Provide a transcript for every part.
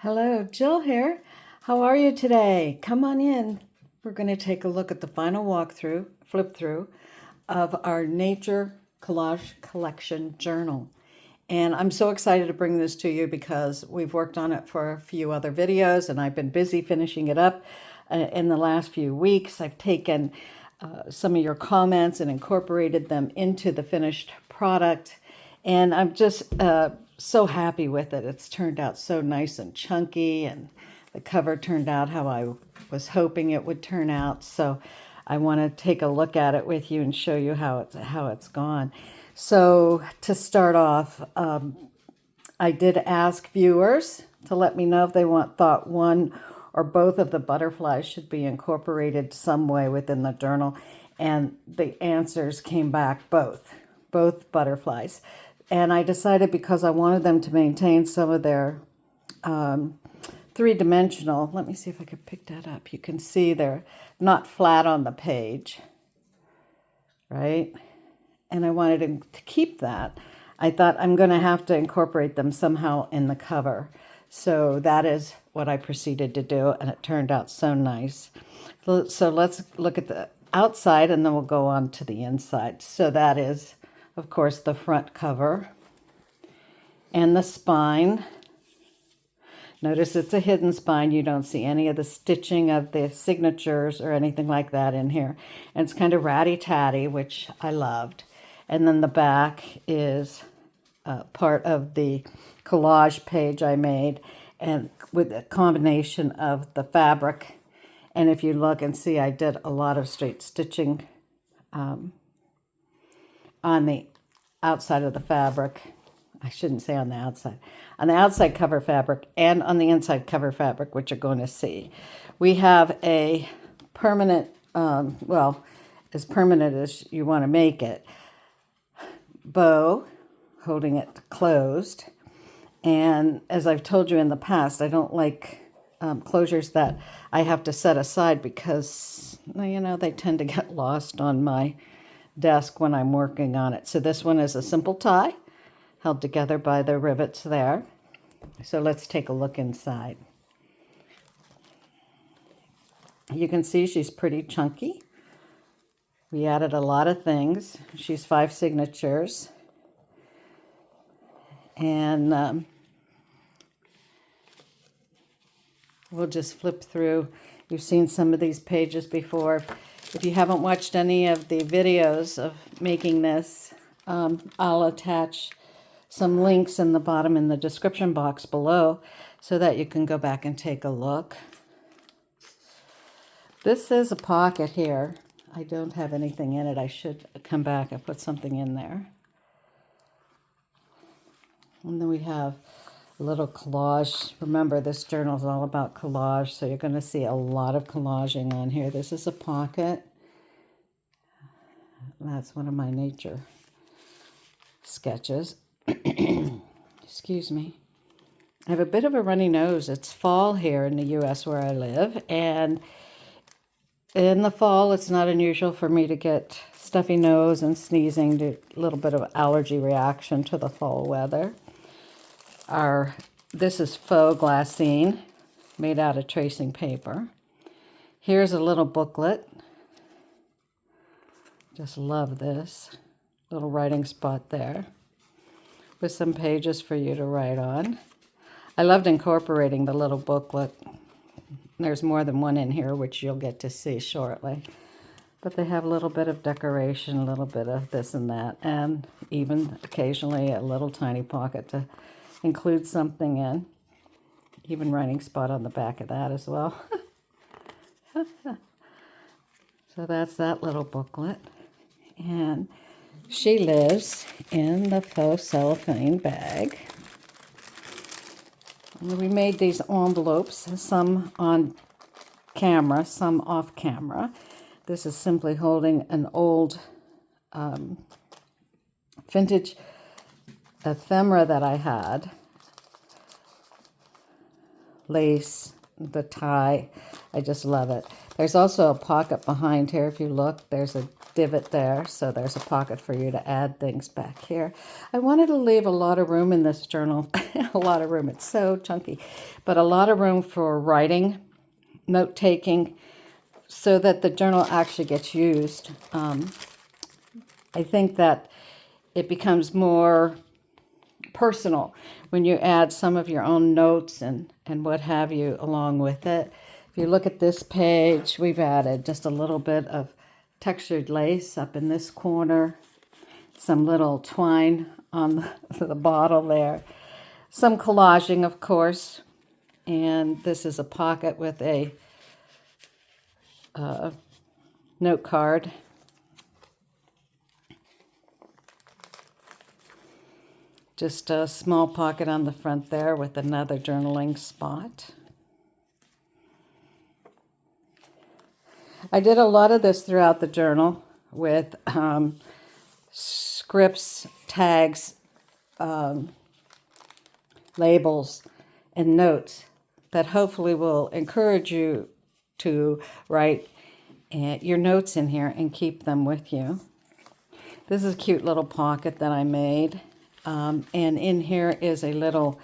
Hello, Jill here. How are you today? Come on in. We're going to take a look at the final flip through of our Nature Collage Collection journal. And I'm so excited to bring this to you because we've worked on it for a few other videos and I've been busy finishing it up in the last few weeks. I've taken some of your comments and incorporated them into the finished product. And I'm just so happy with it. It's turned out so nice and chunky, and the cover turned out how I was hoping it would turn out. So I want to take a look at it with you and show you how it's gone. So to start off, I did ask viewers to let me know if they thought one or both of the butterflies should be incorporated some way within the journal, and the answers came back both butterflies. And I decided, because I wanted them to maintain some of their three-dimensional, let me see if I could pick that up. You can see they're not flat on the page, right? And I wanted to keep that. I thought I'm going to have to incorporate them somehow in the cover. So that is what I proceeded to do, and it turned out so nice. So let's look at the outside, and then we'll go on to the inside. So that is, of course, the front cover and the spine. Notice it's a hidden spine. You don't see any of the stitching of the signatures or anything like that in here. And it's kind of ratty-tatty, which I loved. And then the back is part of the collage page I made, and with a combination of the fabric. And if you look and see, I did a lot of straight stitching on the outside of the fabric. I shouldn't say on the outside. On the outside cover fabric and on the inside cover fabric, which you're going to see. We have a permanent, well, as permanent as you want to make it, bow holding it closed. And as I've told you in the past, I don't like closures that I have to set aside because, you know, they tend to get lost on my desk when I'm working on it. So this one is a simple tie held together by the rivets there. So let's take a look inside. You can see she's pretty chunky. We added a lot of things. She's 5 signatures. And we'll just flip through. You've seen some of these pages before. If you haven't watched any of the videos of making this, I'll attach some links in the bottom in the description box below so that you can go back and take a look. This is a pocket here. I don't have anything in it. I should come back and put something in there. And then we have a little collage. Remember, this journal is all about collage, so you're going to see a lot of collaging on here. This is a pocket. That's one of my nature sketches. Excuse me. I have a bit of a runny nose. It's fall here in the U.S. where I live, and in the fall it's not unusual for me to get stuffy nose and sneezing, a little bit of allergy reaction to the fall weather. This is faux glassine made out of tracing paper. Here's a little booklet. Just love this little writing spot there with some pages for you to write on. I loved incorporating the little booklet. There's more than one in here, which you'll get to see shortly. But they have a little bit of decoration, a little bit of this and that, and even occasionally a little tiny pocket to include something in. Even writing spot on the back of that as well. So that's that little booklet. And she lives in the faux cellophane bag. And we made these envelopes, some on camera, some off camera. This is simply holding an old vintage ephemera that I had. Lace, the tie, I just love it. There's also a pocket behind here. If you look, there's a divot there, so there's a pocket for you to add things back here. I wanted to leave a lot of room in this journal, a lot of room, it's so chunky, but a lot of room for writing, note-taking, so that the journal actually gets used. I think that it becomes more personal when you add some of your own notes and what have you along with it. If you look at this page, we've added just a little bit of textured lace up in this corner, some little twine on the bottle there, some collaging, of course, and this is a pocket with a note card. Just a small pocket on the front there with another journaling spot. I did a lot of this throughout the journal with scripts, tags, labels, and notes that hopefully will encourage you to write your notes in here and keep them with you. This is a cute little pocket that I made. And in here is a little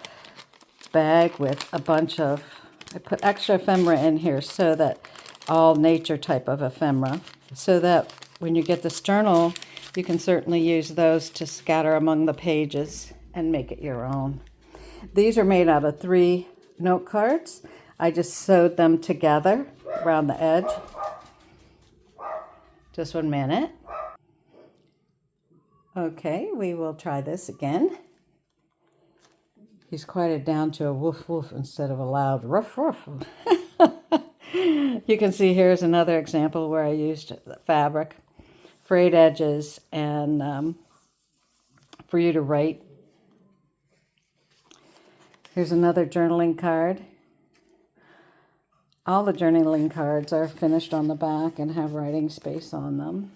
bag with a bunch of, I put extra ephemera in here so that all nature type of ephemera, so that when you get this journal, you can certainly use those to scatter among the pages and make it your own. These are made out of 3 note cards. I just sewed them together around the edge. Just 1 minute. Okay, we will try this again. He's quieted down to a woof woof instead of a loud ruff ruff. You can see here's another example where I used fabric, frayed edges, and for you to write. Here's another journaling card. All the journaling cards are finished on the back and have writing space on them.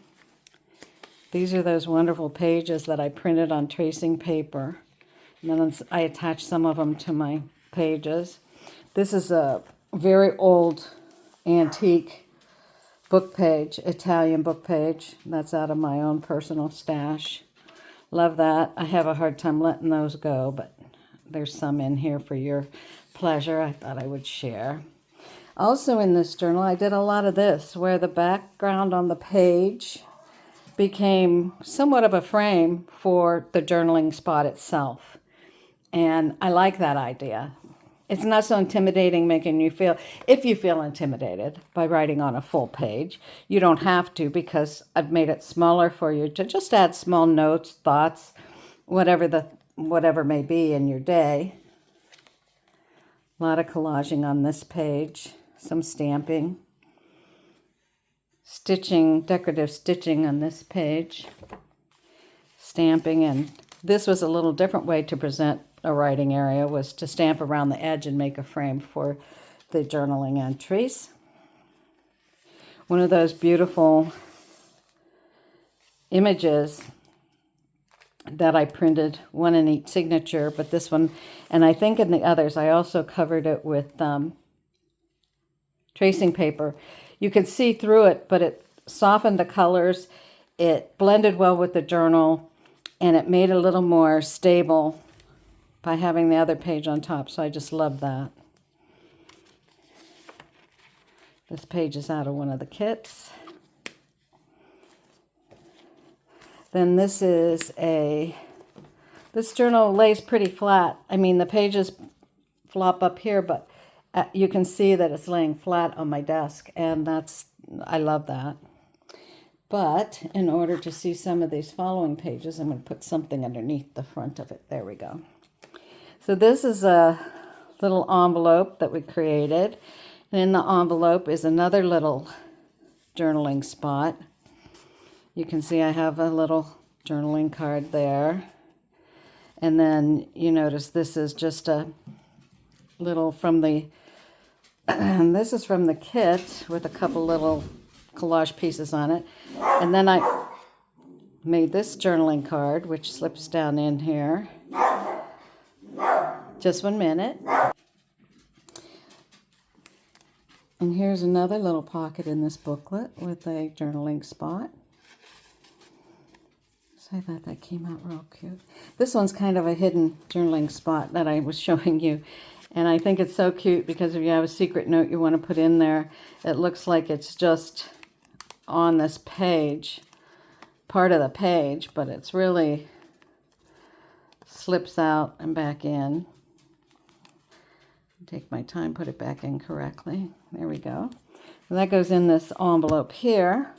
These are those wonderful pages that I printed on tracing paper. And then I attached some of them to my pages. This is a very old antique book page, Italian book page. That's out of my own personal stash. Love that. I have a hard time letting those go, but there's some in here for your pleasure I thought I would share. Also in this journal, I did a lot of this, where the background on the page became somewhat of a frame for the journaling spot itself. And I like that idea. It's not so intimidating, making you feel, if you feel intimidated by writing on a full page, you don't have to, because I've made it smaller for you to just add small notes, thoughts, whatever may be in your day. A lot of collaging on this page, some stamping, stitching, decorative stitching on this page, stamping, and this was a little different way to present a writing area, was to stamp around the edge and make a frame for the journaling entries. One of those beautiful images that I printed, one in each signature, but this one, and I think in the others, I also covered it with tracing paper. You could see through it, but it softened the colors, it blended well with the journal, and it made it a little more stable by having the other page on top, so I just love that. This page is out of one of the kits. Then this journal lays pretty flat. I mean, the pages flop up here, but you can see that it's laying flat on my desk, and I love that. But in order to see some of these following pages, I'm going to put something underneath the front of it. There we go. So this is a little envelope that we created. And in the envelope is another little journaling spot. You can see I have a little journaling card there. And then you notice this is just a little from the, this is from the kit with a couple little collage pieces on it. And then I made this journaling card, which slips down in here. Just 1 minute. And here's another little pocket in this booklet with a journaling spot. So I thought that came out real cute. This one's kind of a hidden journaling spot that I was showing you. And I think it's so cute because if you have a secret note you want to put in there, it looks like it's just on this page, part of the page, but it's really slips out and back in. Take my time, put it back in correctly. There we go. And that goes in this envelope here.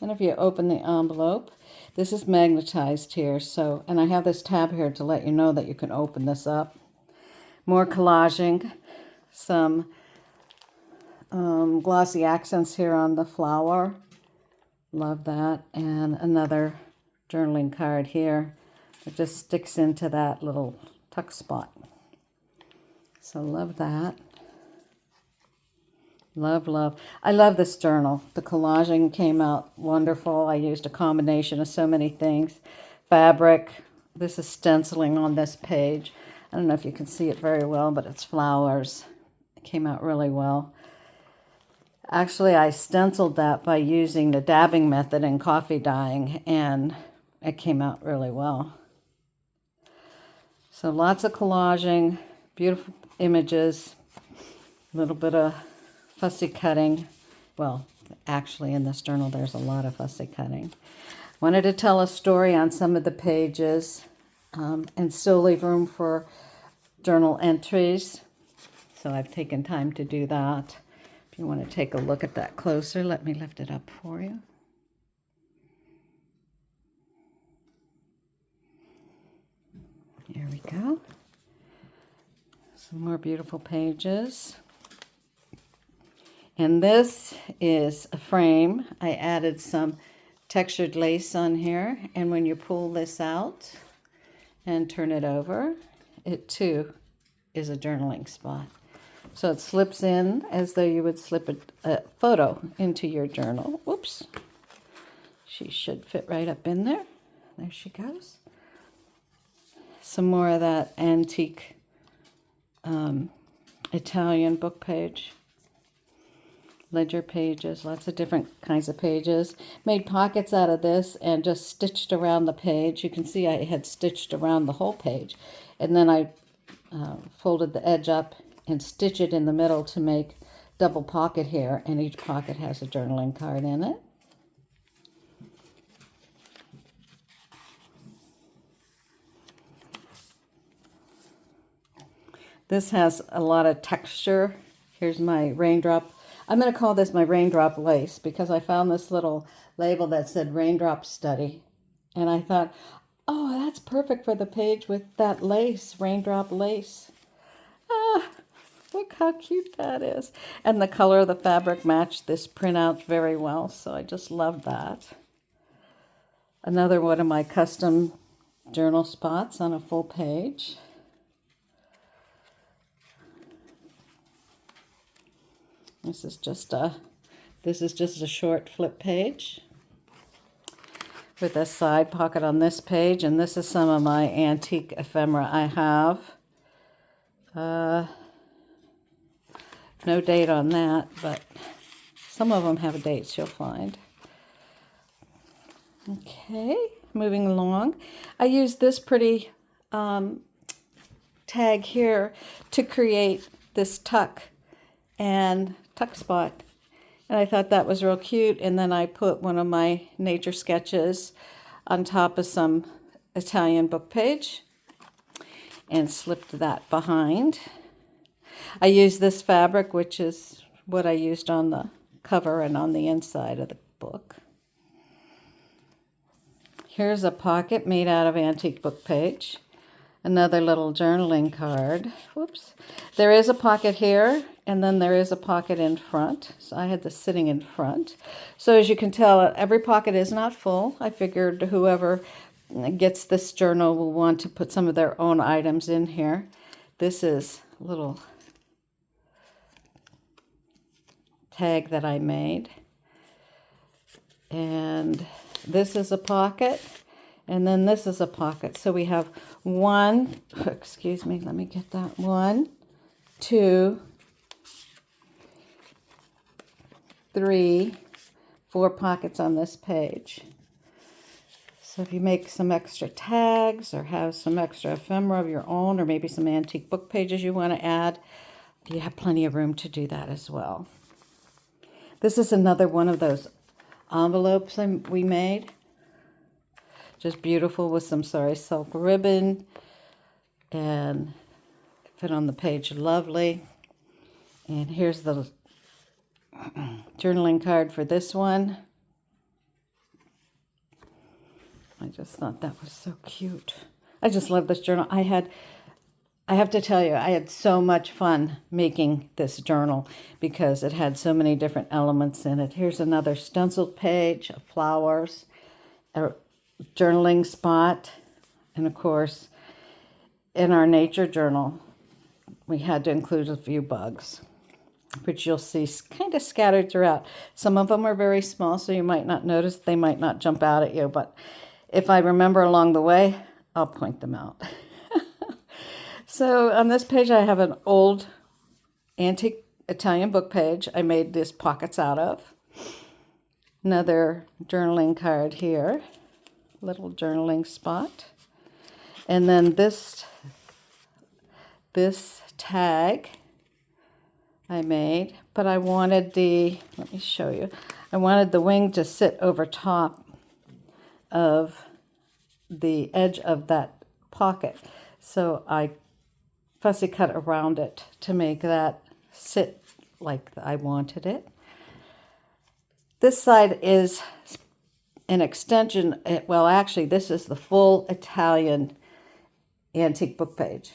And if you open the envelope, this is magnetized here. So, and I have this tab here to let you know that you can open this up. More collaging, some glossy accents here on the flower. Love that. And another journaling card here. It just sticks into that little tuck spot. So love that. Love, love. I love this journal. The collaging came out wonderful. I used a combination of so many things. Fabric. This is stenciling on this page. I don't know if you can see it very well, but it's flowers. It came out really well. Actually, I stenciled that by using the dabbing method and coffee dyeing, and it came out really well. So lots of collaging, beautiful images, a little bit of fussy cutting. Well, actually in this journal there's a lot of fussy cutting. Wanted to tell a story on some of the pages and still leave room for journal entries. So I've taken time to do that. If you want to take a look at that closer, let me lift it up for you. Here we go. Some more beautiful pages. And this is a frame. I added some textured lace on here. And when you pull this out and turn it over, it too is a journaling spot. So it slips in as though you would slip a photo into your journal. Whoops. She should fit right up in there. There she goes. Some more of that antique Italian book page. Ledger pages, lots of different kinds of pages. Made pockets out of this and just stitched around the page. You can see I had stitched around the whole page. And then I folded the edge up and stitch it in the middle to make double pocket here. And each pocket has a journaling card in it. This has a lot of texture. Here's my raindrop. I'm going to call this my raindrop lace because I found this little label that said raindrop study. And I thought, oh, that's perfect for the page with that lace, raindrop lace. Ah, look how cute that is. And the color of the fabric matched this printout very well, so I just love that. Another one of my custom journal spots on a full page. This is just a short flip page with a side pocket on this page, and this is some of my antique ephemera I have. No date on that, but some of them have dates you'll find. Okay, moving along. I used this pretty tag here to create this tuck spot, and I thought that was real cute. And then I put one of my nature sketches on top of some Italian book page and slipped that behind. I used this fabric, which is what I used on the cover and on the inside of the book. Here's a pocket made out of antique book page. Another little journaling card. Whoops. There is a pocket here, and then there is a pocket in front. So I had this sitting in front. So as you can tell, every pocket is not full. I figured whoever gets this journal will want to put some of their own items in here. This is a little tag that I made. And this is a pocket. And then this is a pocket. So we have one, excuse me, let me get that. 1, 2, 3, 4 pockets on this page. So if you make some extra tags or have some extra ephemera of your own, or maybe some antique book pages you want to add, you have plenty of room to do that as well. This is another one of those envelopes we made. Just beautiful with some sorry silk ribbon, and fit on the page lovely. And here's the journaling card for this one. I just thought that was so cute. I just love this journal. I have to tell you, I had so much fun making this journal because it had so many different elements in it. Here's another stenciled page of flowers, a journaling spot, and of course, in our nature journal, we had to include a few bugs, which you'll see kind of scattered throughout. Some of them are very small, so you might not notice. They might not jump out at you, but if I remember along the way, I'll point them out. So on this page, I have an old antique Italian book page I made these pockets out of. Another journaling card here, little journaling spot. And then this tag I made, but I wanted let me show you. I wanted the wing to sit over top of the edge of that pocket. So I fussy cut around it to make that sit like I wanted it. This side is an extension. Well, actually, this is the full Italian antique book page.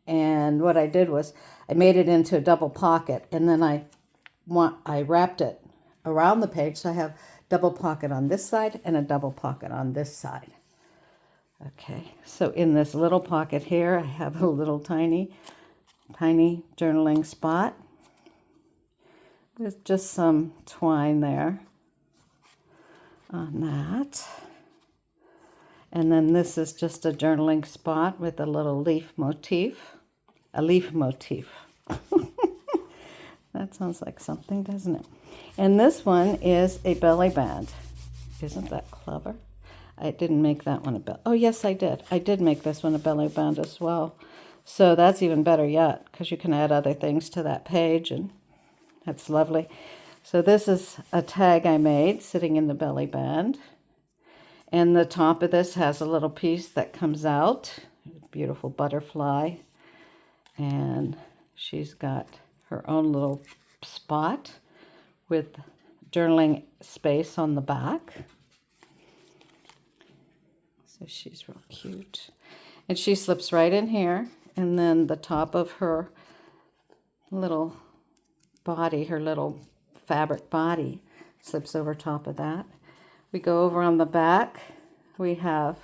And what I did was I made it into a double pocket, and then I wrapped it around the page, so I have double pocket on this side and a double pocket on this side. Okay, so in this little pocket here, I have a little tiny journaling spot with just some twine there on that. And then this is just a journaling spot with a little leaf motif. A leaf motif. That sounds like something, doesn't it? And this one is a belly band. Isn't that clever? I didn't make that one a belly. Oh, yes, I did. I did make this one a belly band as well. So that's even better yet, because you can add other things to that page, and that's lovely. So this is a tag I made sitting in the belly band. And the top of this has a little piece that comes out. Beautiful butterfly. And she's got her own little spot with journaling space on the back. So she's real cute. And she slips right in here. And then the top of her little body, her little fabric body, slips over top of that. We go over on the back. We have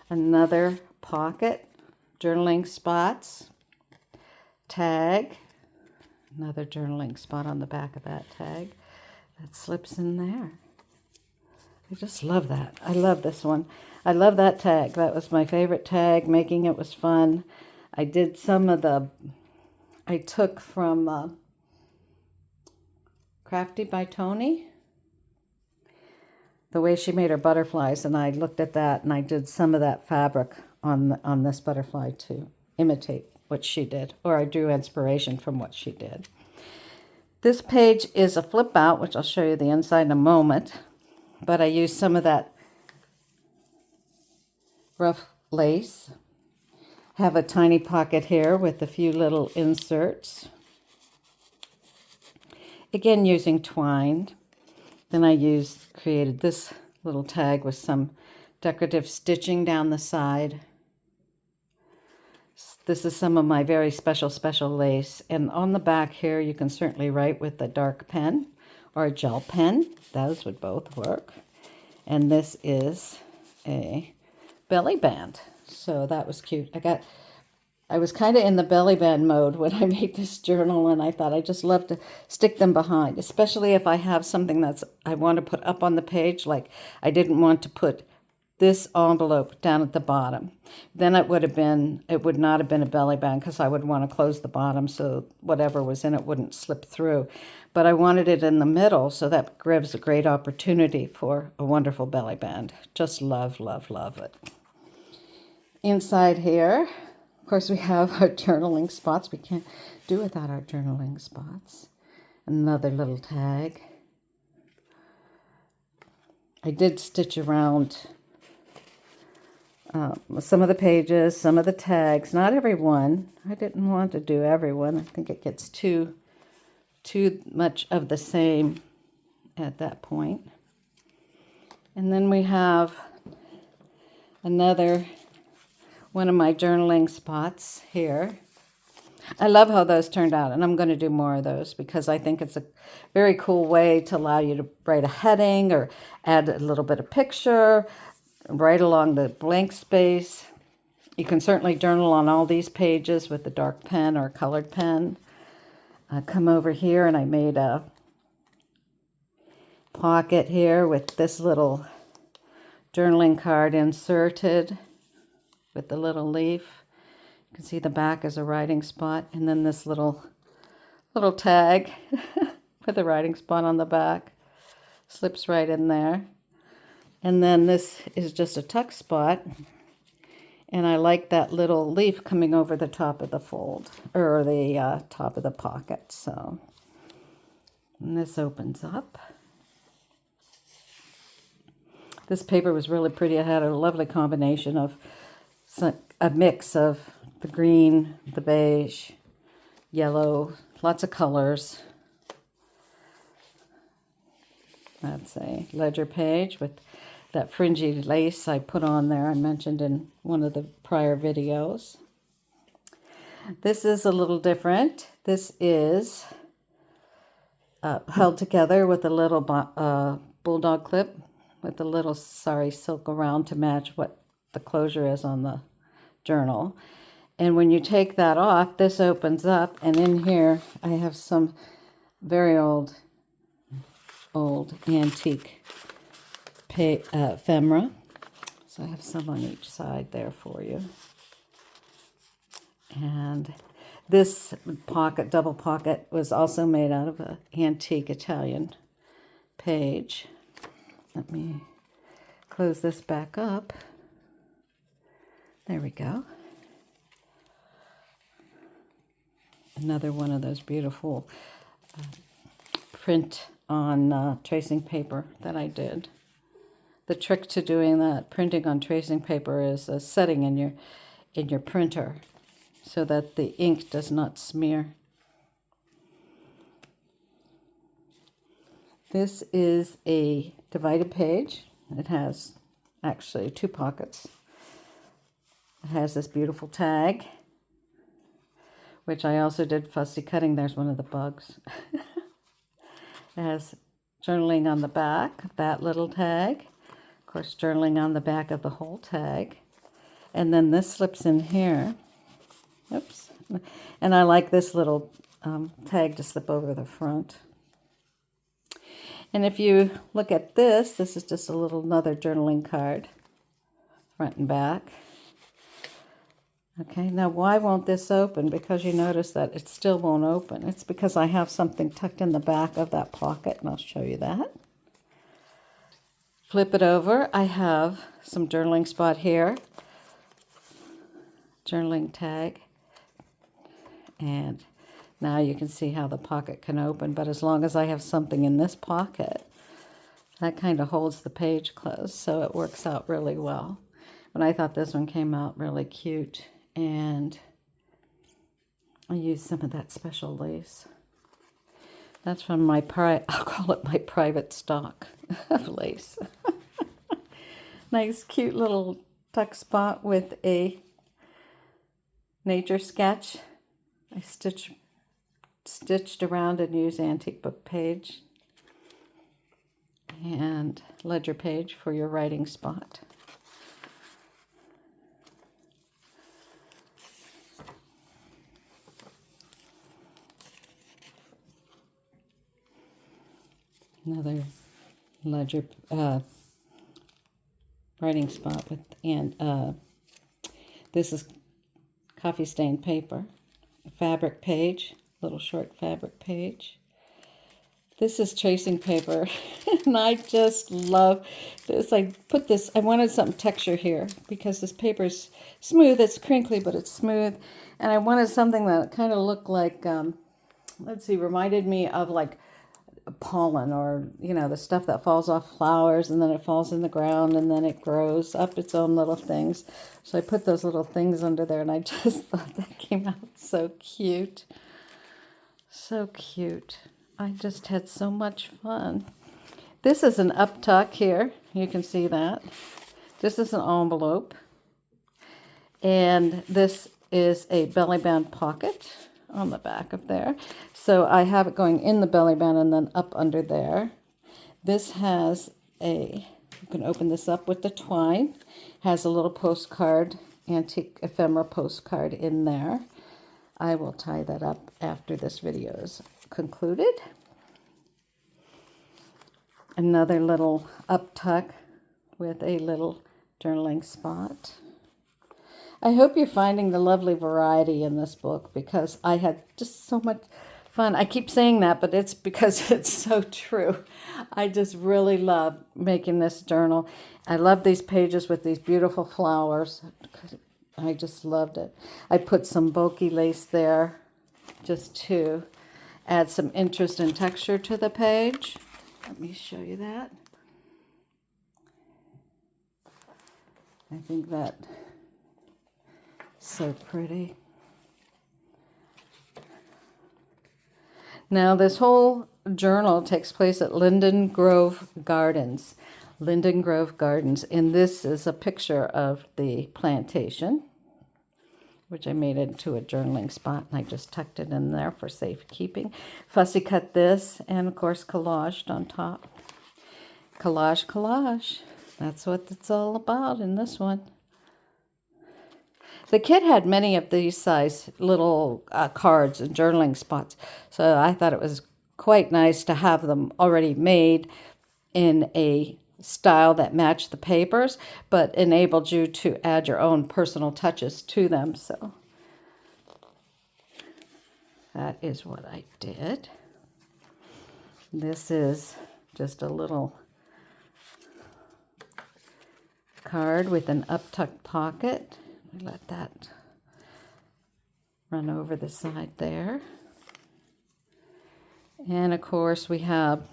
another pocket, journaling spots, tag, another journaling spot on the back of that tag that slips in there. I just love that. I love this one. I love that tag. That was my favorite tag. Making it was fun. I did some of I took from Crafty by Tony, the way she made her butterflies, and I looked at that and I did some of that fabric on this butterfly to imitate what she did, or I drew inspiration from what she did. This page is a flip out, which I'll show you the inside in a moment, but I used some of that rough lace. Have a tiny pocket here with a few little inserts. Again, using twine. Then I created this little tag with some decorative stitching down the side. This is some of my very special lace. And on the back here, you can certainly write with a dark pen or a gel pen. Those would both work. And this is a belly band. So that was cute. I was kind of in the belly band mode when I made this journal, and I thought I just love to stick them behind, especially if I have something I want to put up on the page. Like I didn't want to put this envelope down at the bottom. Then it would not have been a belly band because I would want to close the bottom so whatever was in it wouldn't slip through. But I wanted it in the middle, so that gives a great opportunity for a wonderful belly band. Just love, love, love it. Inside here, of course, we have our journaling spots. We can't do without our journaling spots. Another little tag. I did stitch around some of the pages, some of the tags, not every one. I didn't want to do every one. I think it gets too much of the same at that point. And then we have another one of my journaling spots here. I love how those turned out, and I'm going to do more of those because I think it's a very cool way to allow you to write a heading or add a little bit of picture right along the blank space. You can certainly journal on all these pages with the dark pen or colored pen. I come over here and I made a pocket here with this little journaling card inserted with the little leaf. You can see the back is a writing spot, and then this little tag with a writing spot on the back slips right in there. And then this is just a tuck spot, and I like that little leaf coming over the top of the fold, or the top of the pocket. So, and this opens up. This paper was really pretty. It had a lovely combination of a mix of the green, the beige, yellow, lots of colors. That's a ledger page with that fringy lace I put on there. I mentioned in one of the prior videos. This is a little different. This is held together with a little bulldog clip with a little sari silk around to match what the closure is on the journal. And when you take that off, this opens up, and in here I have some very old antique ephemera. So I have some on each side there for you. And this pocket, double pocket, was also made out of an antique Italian page. Let me close this back up. There we go. Another one of those beautiful print on tracing paper that I did. The trick to doing that printing on tracing paper is a setting in your printer so that the ink does not smear. This is a divided page. It has actually 2 pockets. It has this beautiful tag, which I also did fussy cutting. There's one of the bugs. It has journaling on the back of that little tag. Of course, journaling on the back of the whole tag. And then this slips in here. Oops. And I like this little tag to slip over the front. And if you look at this, this is just another journaling card, front and back. Okay, now why won't this open? Because you notice that it still won't open. It's because I have something tucked in the back of that pocket, and I'll show you that. Flip it over. I have some journaling spot here, journaling tag, and now you can see how the pocket can open, but as long as I have something in this pocket, that kind of holds the page closed, so it works out really well. But I thought this one came out really cute, and I used some of that special lace. That's from my I'll call it my private stock of lace. Nice, cute little tuck spot with a nature sketch. I stitched around and used antique book page and ledger page for your writing spot. Another ledger writing spot with, and this is coffee stained paper, fabric page, little short fabric page. This is tracing paper, and I just love this. I put this, I wanted some texture here because this paper is smooth. It's crinkly, but it's smooth. And I wanted something that kind of looked like, let's see, reminded me of like pollen, or, you know, the stuff that falls off flowers and then it falls in the ground and then it grows up its own little things. So I put those little things under there, and I just thought that came out so cute. So cute. I just had so much fun. This is an up tuck here. You can see that. This is an envelope. And this is a belly band pocket on the back of there. So I have it going in the belly band and then up under there. This has you can open this up with the twine. Has a little postcard, antique ephemera postcard in there. I will tie that up after this video is concluded. Another little up tuck with a little journaling spot. I hope you're finding the lovely variety in this book, because I had just so much fun. I keep saying that, but it's because it's so true. I just really love making this journal. I love these pages with these beautiful flowers. I just loved it. I put some bulky lace there just to add some interest and texture to the page. Let me show you that. I think that's so pretty. Now, this whole journal takes place at Linden Grove Gardens. Linden Grove Gardens. And this is a picture of the plantation, which I made into a journaling spot, and I just tucked it in there for safekeeping. Fussy cut this, and of course collaged on top. Collage, collage. That's what it's all about in this one. The kit had many of these size little cards and journaling spots, so I thought it was quite nice to have them already made in a style that matched the papers, but enabled you to add your own personal touches to them. So that is what I did. This is just a little card with an up-tucked pocket. Let that run over the side there. And of course we have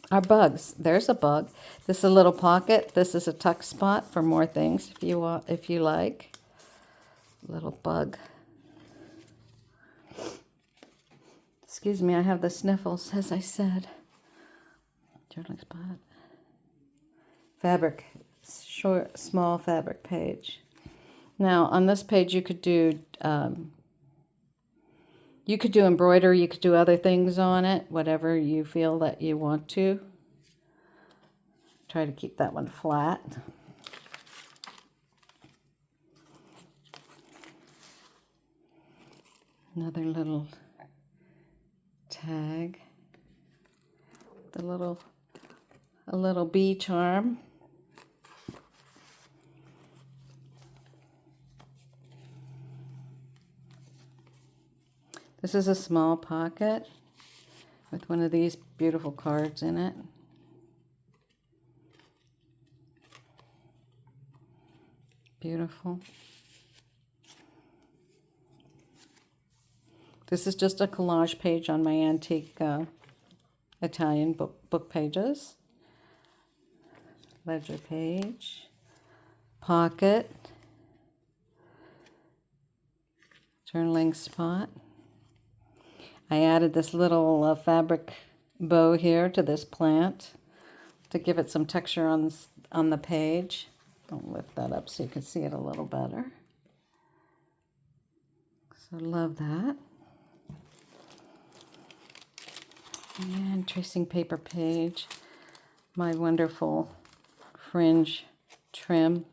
our bugs. There's a bug. This is a little pocket. This is a tuck spot for more things if you want, if you like. Little bug. Excuse me, I have the sniffles, as I said. Journaling spot. Fabric, short, small fabric page. Now, on this page, you could do embroidery, you could do other things on it, whatever you feel that you want to. Try to keep that one flat. Another little tag. A little bee charm. This is a small pocket with one of these beautiful cards in it. Beautiful. This is just a collage page on my antique Italian book pages. Ledger page. Pocket. Journaling spot. I added this little fabric bow here to this plant to give it some texture on the page. I'll lift that up so you can see it a little better. So love that. And tracing paper page. My wonderful fringe trim.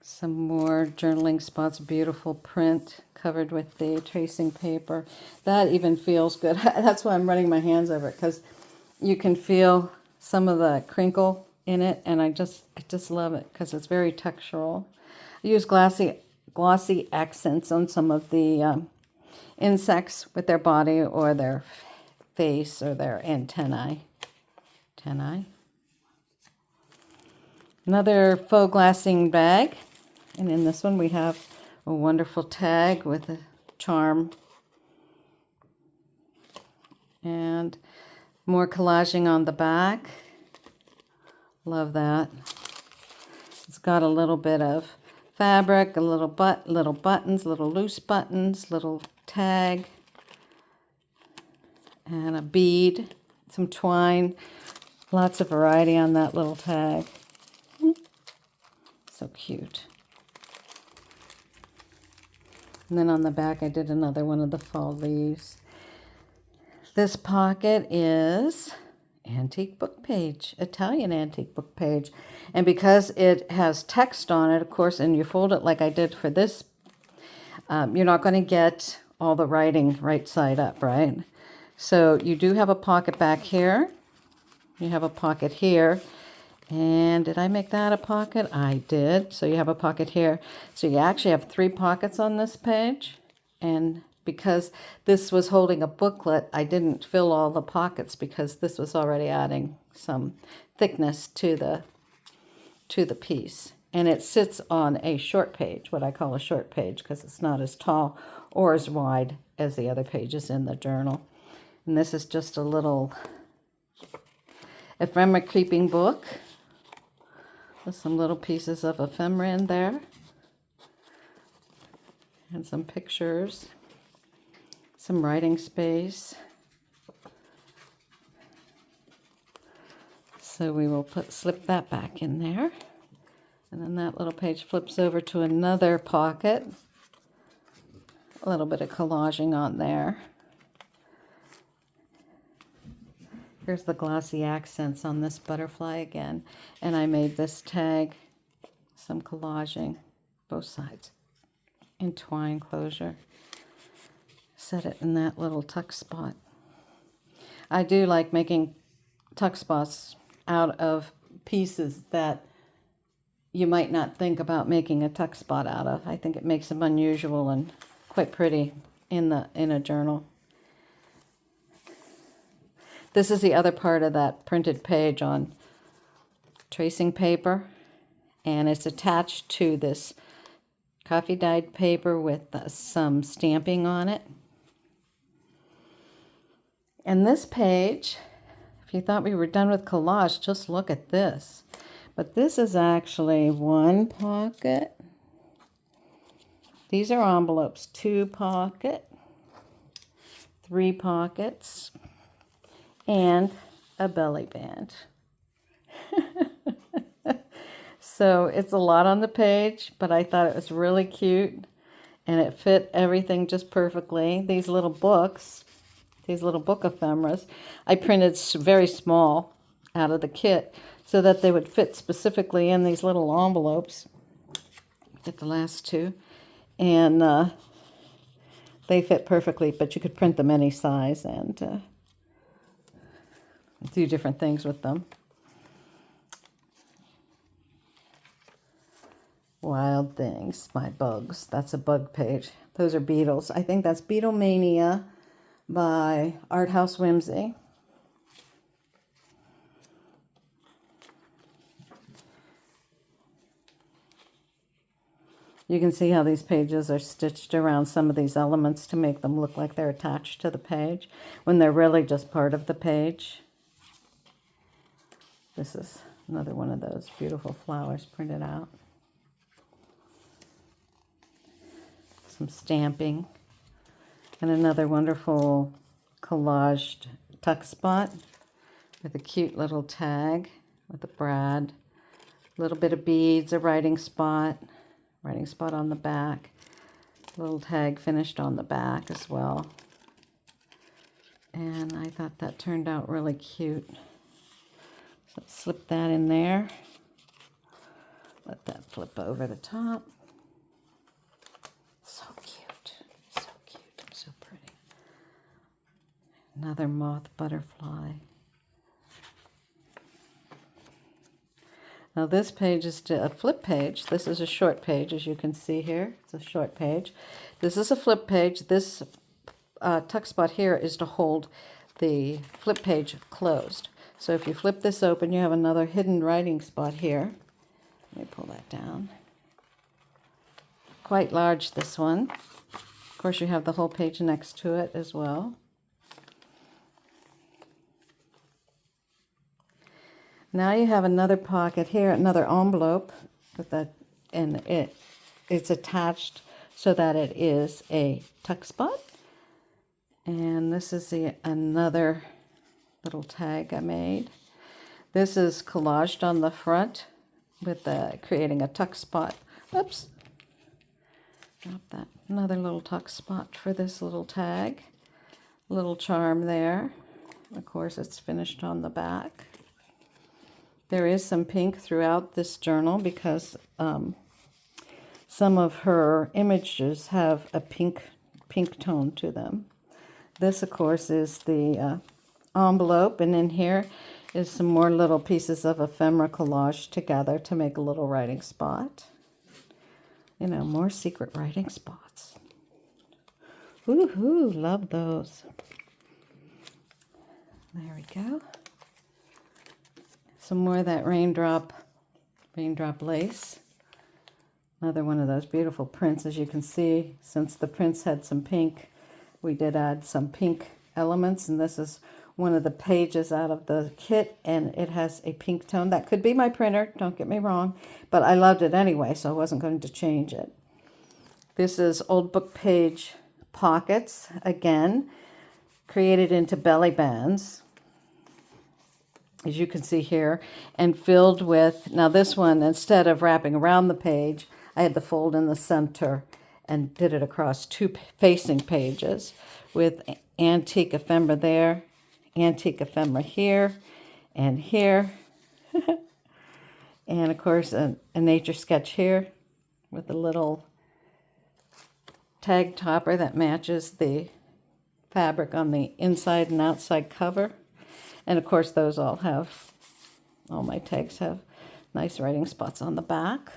Some more journaling spots, beautiful print covered with the tracing paper. That even feels good. That's why I'm running my hands over it, because you can feel some of the crinkle in it, and I just love it because it's very textural. I use glossy accents on some of the insects with their body or their face or their antennae. Another faux glassing bag, and in this one we have a wonderful tag with a charm and more collaging on the back. Love that. It's got a little bit of fabric, a little buttons, little loose buttons, little tag, and a bead, some twine. Lots of variety on that little tag. So cute. And then on the back I did another one of the fall leaves. This pocket is antique book page, Italian antique book page. And because it has text on it, of course, and you fold it like I did for this, you're not going to get all the writing right side up, right? So you do have a pocket back here. You have a pocket here. And did I make that a pocket? I did. So you have a pocket here. So you actually have 3 pockets on this page. And because this was holding a booklet, I didn't fill all the pockets because this was already adding some thickness to the piece. And it sits on a short page, what I call a short page, because it's not as tall or as wide as the other pages in the journal. And this is just a little ephemera keeping book with some little pieces of ephemera in there and some pictures. Some writing space. So we will slip that back in there. And then that little page flips over to another pocket. A little bit of collaging on there. Here's the glossy accents on this butterfly again. And I made this tag, some collaging, both sides, in twine closure. Set it in that little tuck spot. I do like making tuck spots out of pieces that you might not think about making a tuck spot out of. I think it makes them unusual and quite pretty in a journal. This is the other part of that printed page on tracing paper, and it's attached to this coffee dyed paper with some stamping on it. And this page, if you thought we were done with collage, just look at this. But this is actually 1 pocket. These are envelopes, 2 pocket, 3 pockets, and a belly band. So it's a lot on the page, but I thought it was really cute and it fit everything just perfectly. These little books, these little book ephemeras, I printed very small out of the kit so that they would fit specifically in these little envelopes. Get the last 2. And they fit perfectly, but you could print them any size and do different things with them. Wild Things, My Bugs. That's a bug page. Those are beetles. I think that's Beetlemania by Art House Whimsy. You can see how these pages are stitched around some of these elements to make them look like they're attached to the page when they're really just part of the page. This is another one of those beautiful flowers printed out. Some stamping. And another wonderful collaged tuck spot with a cute little tag with a brad. A little bit of beads, a writing spot on the back. A little tag finished on the back as well. And I thought that turned out really cute. So slip that in there. Let that flip over the top. So cute, so pretty. Another moth butterfly. Now this page is a flip page. This is a short page, as you can see here. It's a short page. This is a flip page. This tuck spot here is to hold the flip page closed. So if you flip this open, you have another hidden writing spot here. Let me pull that down. Quite large, this one. Of course, you have the whole page next to it as well. Now you have another pocket here, another envelope with that, and it's attached so that it is a tuck spot. And this is another little tag I made. This is collaged on the front with creating a tuck spot. Oops, drop that. Another little tuck spot for this little tag. Little charm there. Of course, it's finished on the back. There is some pink throughout this journal because some of her images have a pink tone to them. This, of course, is the envelope, and in here is some more little pieces of ephemera collage together to make a little writing spot. You know, more secret writing spots. Woohoo, love those. There we go. Some more of that raindrop lace. Another one of those beautiful prints. As you can see, since the prints had some pink, we did add some pink elements, and this is one of the pages out of the kit, and it has a pink tone. That could be my printer, don't get me wrong, but I loved it anyway, so I wasn't going to change it. This is old book page pockets, again, created into belly bands, as you can see here, and filled with, now this one, instead of wrapping around the page, I had the fold in the center and did it across two facing pages with antique ephemera there, antique ephemera here, and here, and of course a nature sketch here with a little tag topper that matches the fabric on the inside and outside cover. And of course those all my tags have nice writing spots on the back.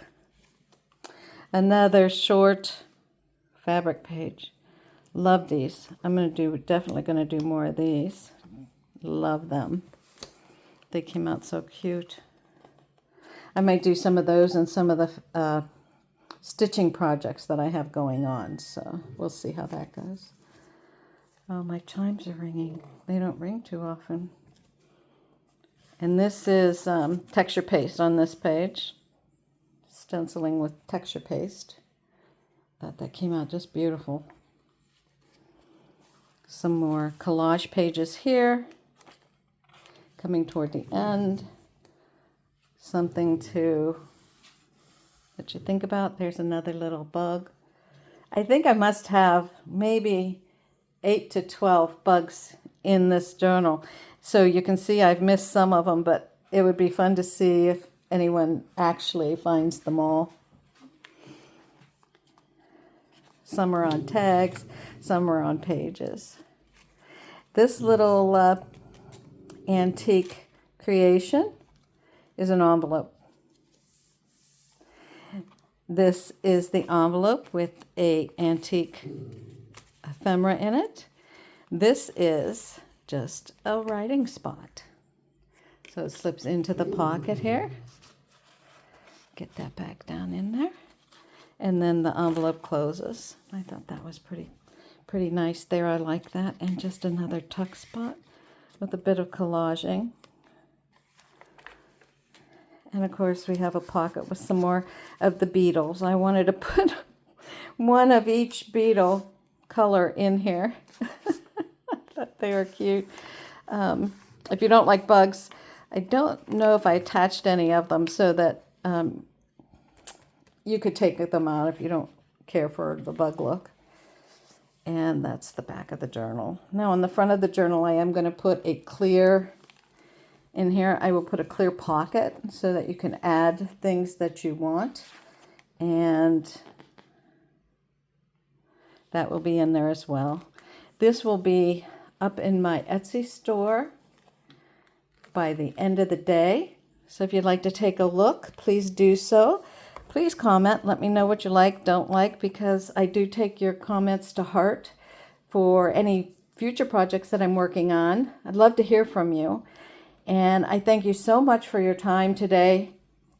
Another short fabric page. Love these. I'm definitely going to do more of these. Love them. They came out so cute. I might do some of those and some of the stitching projects that I have going on. So we'll see how that goes. Oh, my chimes are ringing. They don't ring too often. And this is texture paste on this page. Stenciling with texture paste. Thought that came out just beautiful. Some more collage pages here. Coming toward the end. Something to let you think about. There's another little bug. I think I must have maybe 8 to 12 bugs in this journal. So you can see I've missed some of them, but it would be fun to see if anyone actually finds them all. Some are on tags, some are on pages. This little antique creation is an envelope. This is the envelope with a antique ephemera in it. This is just a writing spot. So it slips into the pocket here. Get that back down in there. And then the envelope closes. I thought that was pretty nice there. I like that. And just another tuck spot with a bit of collaging. And of course we have a pocket with some more of the beetles. I wanted to put one of each beetle color in here. I thought they were cute. If you don't like bugs, I don't know if I attached any of them so that you could take them out if you don't care for the bug look. And that's the back of the journal. Now on the front of the journal, I am going to put a clear, in here I will put a clear pocket so that you can add things that you want. And that will be in there as well. This will be up in my Etsy store by the end of the day. So if you'd like to take a look, please do so. Please comment. Let me know what you like, don't like, because I do take your comments to heart for any future projects that I'm working on. I'd love to hear from you. And I thank you so much for your time today.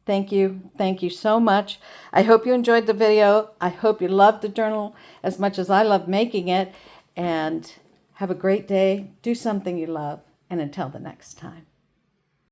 Thank you. Thank you so much. I hope you enjoyed the video. I hope you loved the journal as much as I love making it. And have a great day. Do something you love. And until the next time.